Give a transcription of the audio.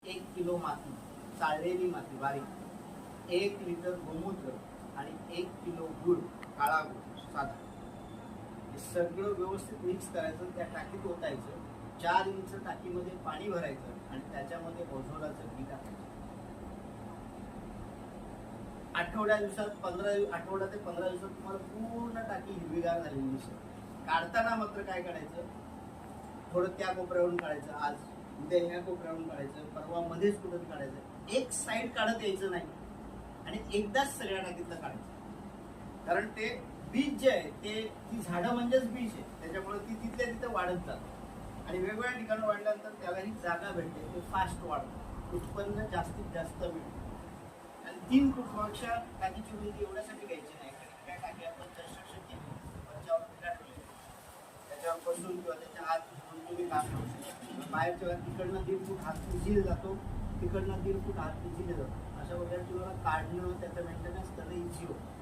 1 kilo माती, चाळलेली माती बारीक, 1 लिटर गोमूत्र आणि 1 किलो गुळ, काळा गुळ साधा, हे सगळं व्यवस्थित मिक्स करायचं, त्या टाकीत ओतायचं. 4 इंच टाकीमध्ये पाणी भरायचं आणि त्याच्यामध्ये ओझोलाचं बी टाकायचं. आठवडा ते 15 दिवसात तुम्हाला पूर्ण टाकी हिरवीगार झालेली दिसेल. काढताना मात्र काय काढायचं, थोडं त्या कोपऱ्यावरून काढायचं, आज उद्या ह्या कोपऱ्यावरून काढायचं, परवा मध्येच कुठं काढायचं. एक साईड काढत यायचं नाही आणि एकदाच सगळ्या टाकीतलं काढायचं. कारण ते बीज जे आहे ते, ती झाडं म्हणजेच बीज आहे, त्याच्यामुळे ती तिथल्या तिथं वाढत जातं आणि वेगवेगळ्या ठिकाणी वाढल्यानंतर त्याला ही जागा भेटते, ते फास्ट वाढतं, उत्पन्न जास्तीत जास्त मिळतं. आणि 3 फुटापेक्षा टाकीची रुंदी एवढ्यासाठी घ्यायची नाही, कारण काय टाकी आपण कन्स्ट्रक्शन केली, वरच्यावर भिंगा ठेवले, त्याच्यावर बसून किंवा त्याच्या आत तुम्ही काम करू शकता. बाहेरच्या तिकडनं 1.5 फूट हात इझिली जातो, तिकडनं 1.5 फूट हात इझिली जातो. अशा वगैरे तुम्हाला काढणं, त्याचं मेंटेनन्स करणं इझी होतं.